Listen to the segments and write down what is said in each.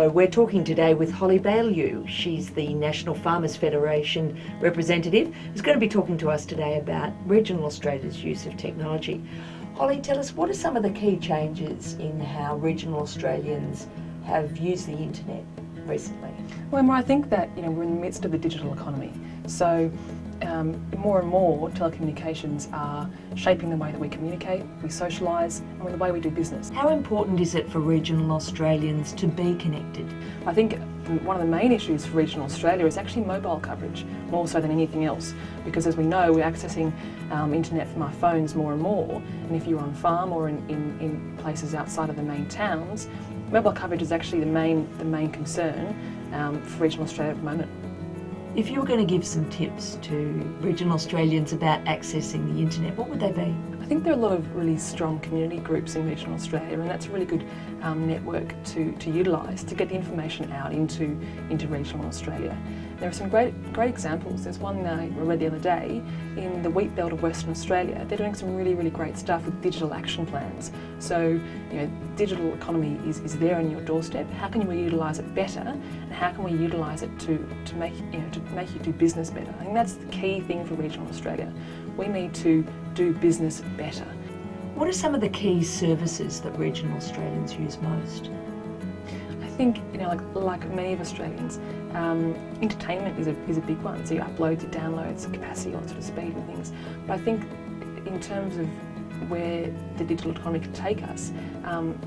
So we're talking today with Hollie Baillieu. She's the National Farmers Federation representative, who's going to be talking to us today about regional Australia's use of technology. Hollie, tell us, what are some of the key changes in how regional Australians have used the internet recently? Well, Emma, I think that we're in the midst of the digital economy. So more and more telecommunications are shaping the way that we communicate, we socialise, and the way we do business. How important is it for regional Australians to be connected? I think one of the main issues for regional Australia is actually mobile coverage, more so than anything else, because as we know, we're accessing internet from our phones more and more, and if you're on farm or in places outside of the main towns, mobile coverage is actually the main concern for regional Australia at the moment. If you were going to give some tips to regional Australians about accessing the internet, what would they be? I think there are a lot of really strong community groups in regional Australia, and that's a really good network to utilise to get the information out into regional Australia. There are some great examples. There's one I read the other day in the wheat belt of Western Australia. They're doing some really great stuff with digital action plans. So, digital economy is there on your doorstep. How can we utilise it better, and how can we utilise it to make you do business better? I think that's the key thing for regional Australia. We need to do business better. What are some of the key services that regional Australians use most? I think, like many of Australians, entertainment is a big one. So your uploads, your downloads, capacity, all that sort of speed and things. But I think in terms of where the digital economy can take us,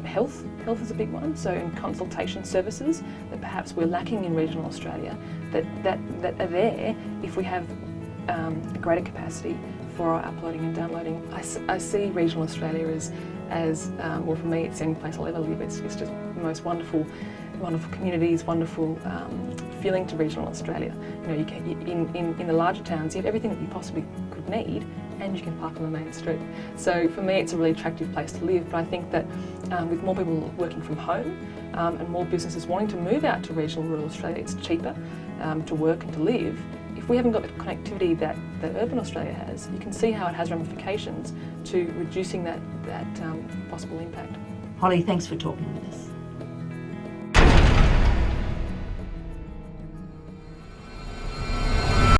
health is a big one. So in consultation services that perhaps we're lacking in regional Australia, that are there if we have a greater capacity for our uploading and downloading. I see regional Australia as well, for me, it's the only place I'll ever live. It's just the most wonderful communities, wonderful feeling to regional Australia. You can, in the larger towns, you have everything that you possibly could need, and you can park on the main street. So for me, it's a really attractive place to live. But I think that with more people working from home and more businesses wanting to move out to regional rural Australia, it's cheaper to work and to live. If we haven't got the connectivity that urban Australia has, you can see how it has ramifications to reducing that possible impact. Hollie, thanks for talking with us.